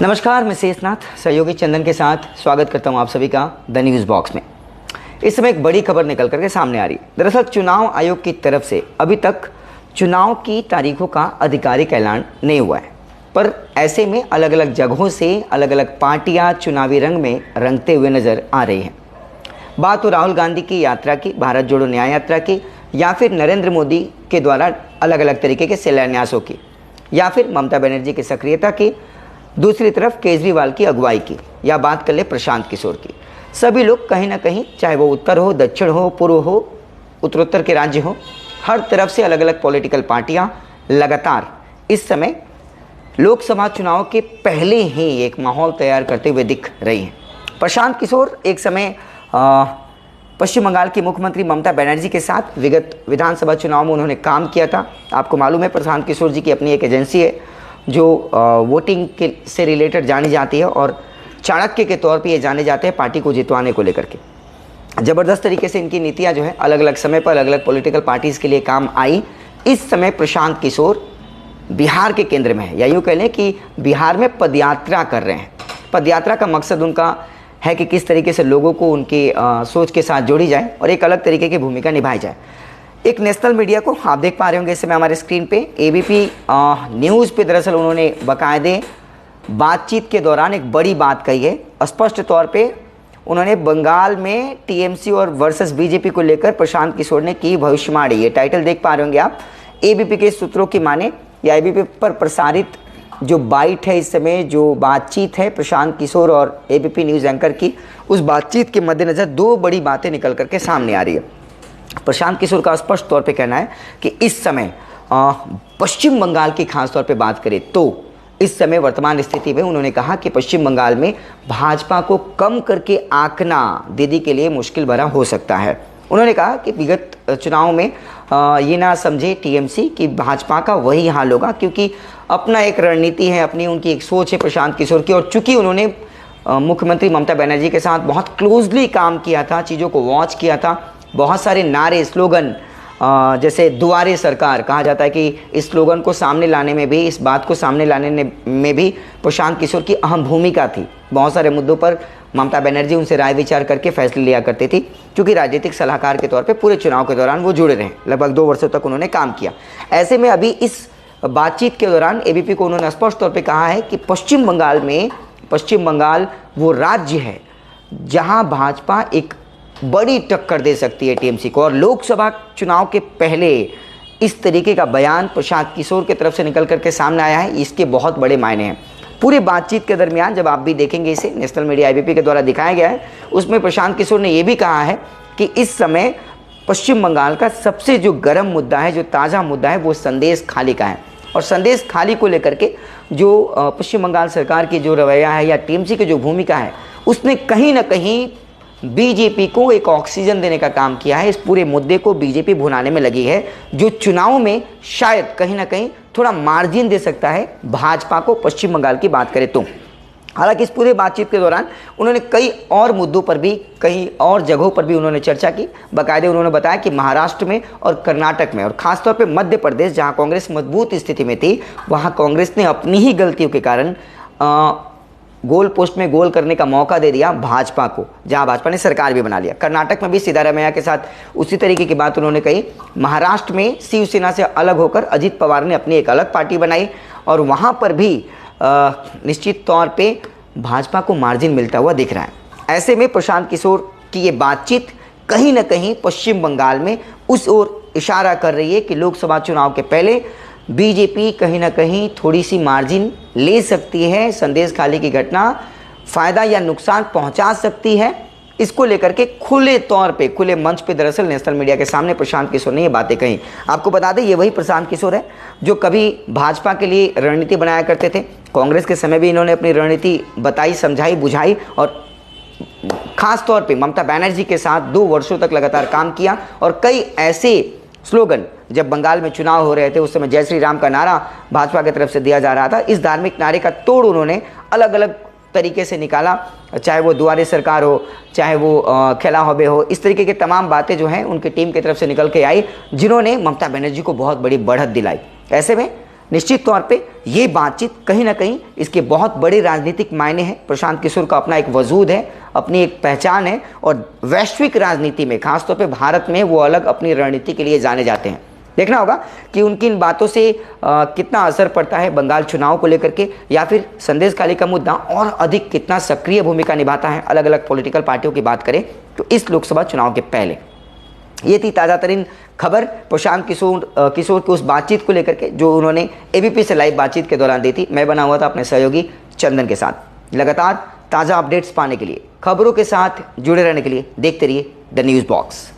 नमस्कार, मैं शेषनाथ सहयोगी चंदन के साथ स्वागत करता हूं आप सभी का द न्यूज़ बॉक्स में। इस समय एक बड़ी खबर निकल करके सामने आ रही है। दरअसल चुनाव आयोग की तरफ से अभी तक चुनाव की तारीखों का आधिकारिक ऐलान नहीं हुआ है, पर ऐसे में अलग अलग जगहों से अलग अलग पार्टियां चुनावी रंग में रंगते हुए नजर आ रही हैं। बात तो राहुल गांधी की यात्रा की, भारत जोड़ो न्याय यात्रा की, या फिर नरेंद्र मोदी के द्वारा अलग अलग तरीके के शिलान्यासों की, या फिर ममता बनर्जी की सक्रियता की, दूसरी तरफ केजरीवाल की अगुवाई की, या बात कर ले प्रशांत किशोर की। सभी लोग कहीं ना कहीं, चाहे वो उत्तर हो, दक्षिण हो, पूर्व हो, उत्तरोत्तर के राज्य हो, हर तरफ से अलग अलग पॉलिटिकल पार्टियां लगातार इस समय लोकसभा चुनाव के पहले ही एक माहौल तैयार करते हुए दिख रही हैं। प्रशांत किशोर एक समय पश्चिम बंगाल की मुख्यमंत्री ममता बनर्जी के साथ विगत विधानसभा चुनाव में उन्होंने काम किया था। आपको मालूम है, प्रशांत किशोर जी की अपनी एक एजेंसी है जो वोटिंग के से रिलेटेड जानी जाती है, और चाणक्य के तौर पे ये जाने जाते हैं पार्टी को जितवाने को लेकर के। ज़बरदस्त तरीके से इनकी नीतियां जो है अलग अलग समय पर अलग अलग पॉलिटिकल पार्टीज़ के लिए काम आई। इस समय प्रशांत किशोर बिहार के केंद्र में है, या यूँ कह लें कि बिहार में पदयात्रा कर रहे हैं। पदयात्रा का मकसद उनका है कि किस तरीके से लोगों को उनकी सोच के साथ जोड़ी जाए और एक अलग तरीके की भूमिका निभाई जाए। एक नेशनल मीडिया को आप देख पा रहे होंगे इस समय हमारे स्क्रीन पे, एबीपी न्यूज़ पे दरअसल उन्होंने बाकायदे बातचीत के दौरान एक बड़ी बात कही है। स्पष्ट तौर पे उन्होंने बंगाल में टीएमसी और वर्सेस बीजेपी को लेकर प्रशांत किशोर ने की भविष्यवाणी। ये टाइटल देख पा रहे होंगे आप, एबीपी के सूत्रों की माने या एबीपी पर प्रसारित जो बाइट है, इस समय जो बातचीत है प्रशांत किशोर और एबीपी न्यूज़ एंकर की, उस बातचीत के मद्देनज़र दो बड़ी बातें निकल करके सामने आ रही है। प्रशांत किशोर का स्पष्ट तौर पे कहना है कि इस समय पश्चिम बंगाल की खास तौर पे बात करें तो इस समय वर्तमान स्थिति में उन्होंने कहा कि पश्चिम बंगाल में भाजपा को कम करके आंकना दीदी के लिए मुश्किल भरा हो सकता है। उन्होंने कहा कि विगत चुनाव में ये ना समझे टीएमसी कि भाजपा का वही हाल होगा, क्योंकि अपना एक रणनीति है, अपनी उनकी एक सोच है प्रशांत किशोर की, और चूंकि उन्होंने मुख्यमंत्री ममता बनर्जी के साथ बहुत क्लोजली काम किया था, चीज़ों को वॉच किया था, बहुत सारे नारे, स्लोगन, जैसे दुआरे सरकार कहा जाता है कि इस स्लोगन को सामने लाने में भी, इस बात को सामने लाने में भी प्रशांत किशोर की अहम भूमिका थी। बहुत सारे मुद्दों पर ममता बनर्जी उनसे राय विचार करके फैसले लिया करती थी, क्योंकि राजनीतिक सलाहकार के तौर पे पूरे चुनाव के दौरान वो जुड़े रहे। लगभग 2 वर्षों तक उन्होंने काम किया। ऐसे में अभी इस बातचीत के दौरान एबीपी को उन्होंने स्पष्ट तौर पर कहा है कि पश्चिम बंगाल वो राज्य है जहाँ भाजपा एक बड़ी टक्कर दे सकती है टीएमसी को, और लोकसभा चुनाव के पहले इस तरीके का बयान प्रशांत किशोर की तरफ से निकल करके सामने आया है। इसके बहुत बड़े मायने हैं। पूरी बातचीत के दरमियान जब आप भी देखेंगे, इसे नेशनल मीडिया एबीपी के द्वारा दिखाया गया है, उसमें प्रशांत किशोर ने यह भी कहा है कि इस समय पश्चिम बंगाल का सबसे जो गर्म मुद्दा है, जो ताज़ा मुद्दा है, वो संदेश खाली का है। और संदेश खाली को लेकर के जो पश्चिम बंगाल सरकार की जो रवैया है या टीएमसी की जो भूमिका है, उसने कहीं ना कहीं बीजेपी को एक ऑक्सीजन देने का काम किया है। इस पूरे मुद्दे को बीजेपी भुनाने में लगी है, जो चुनाव में शायद कहीं ना कहीं थोड़ा मार्जिन दे सकता है भाजपा को, पश्चिम बंगाल की बात करें तो। हालांकि इस पूरे बातचीत के दौरान उन्होंने कई और मुद्दों पर भी, कई और जगहों पर भी उन्होंने चर्चा की। बाकायदे उन्होंने बताया कि महाराष्ट्र में और कर्नाटक में, और खासतौर पर मध्य प्रदेश जहाँ कांग्रेस मजबूत स्थिति में थी, वहाँ कांग्रेस ने अपनी ही गलतियों के कारण गोल पोस्ट में गोल करने का मौका दे दिया भाजपा को, जहां भाजपा ने सरकार भी बना लिया। कर्नाटक में भी सिद्धारमैया के साथ उसी तरीके की बात उन्होंने कही। महाराष्ट्र में शिवसेना से अलग होकर अजित पवार ने अपनी एक अलग पार्टी बनाई, और वहां पर भी निश्चित तौर पे भाजपा को मार्जिन मिलता हुआ दिख रहा है। ऐसे में प्रशांत किशोर की ये बातचीत कहीं ना कहीं पश्चिम बंगाल में उस ओर इशारा कर रही है कि लोकसभा चुनाव के पहले बीजेपी कहीं ना कहीं थोड़ी सी मार्जिन ले सकती है। संदेश खाली की घटना फ़ायदा या नुकसान पहुंचा सकती है। इसको लेकर के खुले तौर पे, खुले मंच पे दरअसल नेशनल मीडिया के सामने प्रशांत किशोर ने ये बातें कही। आपको बता दें, ये वही प्रशांत किशोर है जो कभी भाजपा के लिए रणनीति बनाया करते थे। कांग्रेस के समय भी इन्होंने अपनी रणनीति बताई, समझाई, बुझाई, और खास तौर पे ममता बनर्जी के साथ 2 वर्षों तक लगातार काम किया। और कई ऐसे स्लोगन, जब बंगाल में चुनाव हो रहे थे उस समय जय श्री राम का नारा भाजपा की तरफ से दिया जा रहा था। इस धार्मिक नारे का तोड़ उन्होंने अलग अलग तरीके से निकाला, चाहे वो दुआरे सरकार हो, चाहे वो खेला हबे हो। इस तरीके की तमाम बातें जो हैं उनकी टीम की तरफ से निकल के आई, जिन्होंने ममता बनर्जी को बहुत बड़ी बढ़त दिलाई। ऐसे में निश्चित तौर पे ये बातचीत कहीं ना कहीं इसके बहुत बड़े राजनीतिक मायने हैं। प्रशांत किशोर का अपना एक वजूद है, अपनी एक पहचान है और वैश्विक राजनीति में खासतौर पे भारत में वो अलग अपनी रणनीति के लिए जाने जाते हैं। देखना होगा कि उनकी इन बातों से कितना असर पड़ता है बंगाल चुनाव को लेकर के, या फिर संदेशखाली का मुद्दा और अधिक कितना सक्रिय भूमिका निभाता है अलग अलग पॉलिटिकल पार्टियों की बात करें तो इस लोकसभा चुनाव के पहले। ये थी ताज़ा तरीन खबर प्रशांत किशोर की उस बातचीत को लेकर के जो उन्होंने एबीपी से लाइव बातचीत के दौरान दी थी। मैं बना हुआ था अपने सहयोगी चंदन के साथ। लगातार ताज़ा अपडेट्स पाने के लिए, खबरों के साथ जुड़े रहने के लिए देखते रहिए द न्यूज़ बॉक्स।